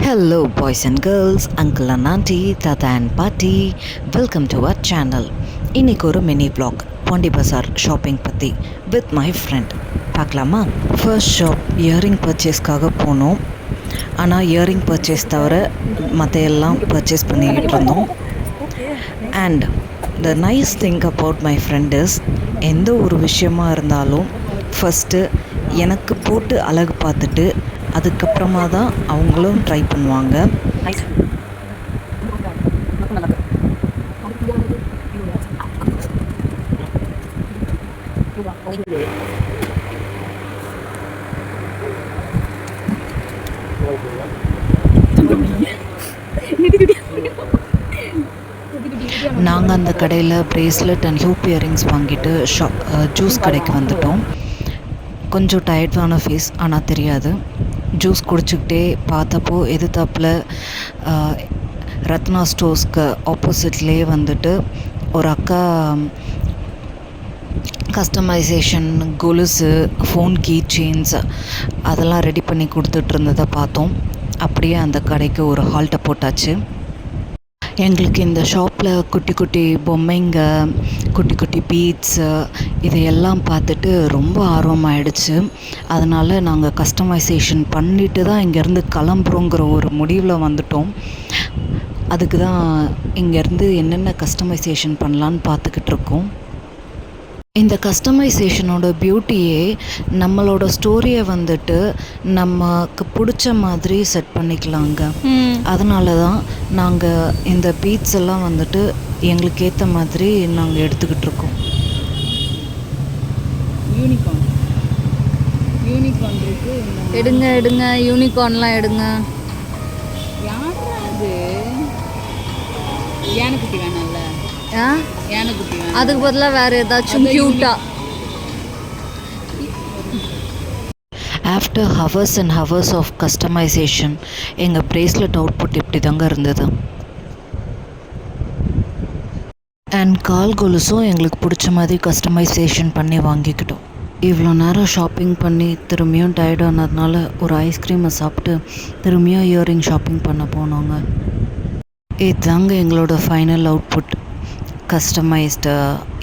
Hello boys and girls, uncle and auntie, tata and பாட்டி, welcome to our channel. இன்றைக்கி ஒரு mini vlog Pandi பசார் shopping பற்றி with my friend பார்க்கலாமா? First shop earring பர்ச்சேஸ்க்காக போனோம். ஆனால் earring purchase தவிர மற்ற எல்லாம் பர்ச்சேஸ் பண்ணிக்கிட்டு இருந்தோம். And the nice thing about my friend is, எந்த ஒரு விஷயமா இருந்தாலும் ஃபஸ்ட்டு எனக்கு போட்டு அழகு பார்த்துட்டு அதுக்கப்புறமா தான் அவங்களும் ட்ரை பண்ணுவாங்க. நாங்கள் அந்த கடையில் ப்ரேஸ்லெட் அண்ட் ஹூப் இயரிங்ஸ் வாங்கிட்டு ஜூஸ் கடைக்கு வந்துட்டோம். கொஞ்சம் டயர்டான ஃபேஸ், ஆனால் தெரியாது. ஜூஸ் குடிச்சிக்கிட்டே பார்த்தப்போ எதிர்த்தாப்பில் ரத்னா ஸ்டோர்ஸ்க்கு ஆப்போசிட்லேயே வந்துட்டு ஒரு அக்கா கஸ்டமைசேஷன் கொலுசு, ஃபோன் கீ செயின்ஸ் அதெல்லாம் ரெடி பண்ணி கொடுத்துட்டு இருந்ததை பார்த்தோம். அப்படியே அந்த கடைக்கு ஒரு ஹால்ட்டை போட்டாச்சு. எங்களுக்கு இந்த ஷாப்பில் குட்டி குட்டி பொம்மைங்க, குட்டி குட்டி பீட்ஸு இதையெல்லாம் பார்த்துட்டு ரொம்ப ஆர்வமாகிடுச்சு. அதனால் நாங்கள் கஸ்டமைசேஷன் பண்ணிட்டு தான் இங்கேருந்து கிளம்புறோங்கிற ஒரு முடிவில் வந்துட்டோம். அதுக்கு தான் இங்கேருந்து என்னென்ன கஸ்டமைசேஷன் பண்ணலான்னு பார்த்துக்கிட்டு இருக்கோம். இந்த கஸ்டமைசேஷனோட பியூட்டியே நம்மளோட ஸ்டோரியை வந்துட்டு நமக்கு பிடிச்ச மாதிரி செட் பண்ணிக்கலாங்க. அதனால தான் நாங்கள் இந்த பீட்ஸ் எல்லாம் வந்துட்டு எங்களுக்கு ஏற்ற மாதிரி நாங்கள் எடுத்துக்கிட்டு இருக்கோம். யூனிகார்ன் இருக்கு, எடுங்க எடுங்க, யூனிகார்ன்லாம் எடுங்க. யாராவது யானைக்குட்டி வேணாம்ல? யானைக்குட்டி வேணாம், அதுக்கு பதிலாக வேறு ஏதாச்சும் க்யூட்டாக. After hours and hours of customisation எங்கள் ப்ரேஸ்லெட் அவுட்புட் இப்படி தாங்க இருந்தது. அண்ட் கால் கொலுசும் எங்களுக்கு பிடிச்ச மாதிரி கஸ்டமைசேஷன் பண்ணி வாங்கிக்கிட்டோம். இவ்வளோ நேரம் ஷாப்பிங் பண்ணி திரும்பியும் டயர்ட் ஆனதுனால ஒரு ஐஸ்கிரீமை சாப்பிட்டு திரும்பியும் இயரிங் ஷாப்பிங் பண்ண போனோங்க. இதுதாங்க எங்களோட final output. customized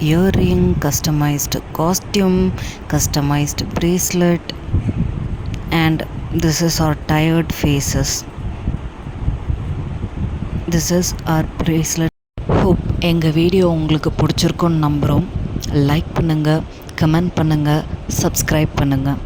earring, customized costume, customized bracelet, and this is our tired faces. This is our bracelet. Hope எங்கள் வீடியோ உங்களுக்கு பிடிச்சிருக்குன்னு நம்புகிறோம். லைக் பண்ணுங்கள், கமெண்ட் பண்ணுங்கள், சப்ஸ்கிரைப் பண்ணுங்கள்.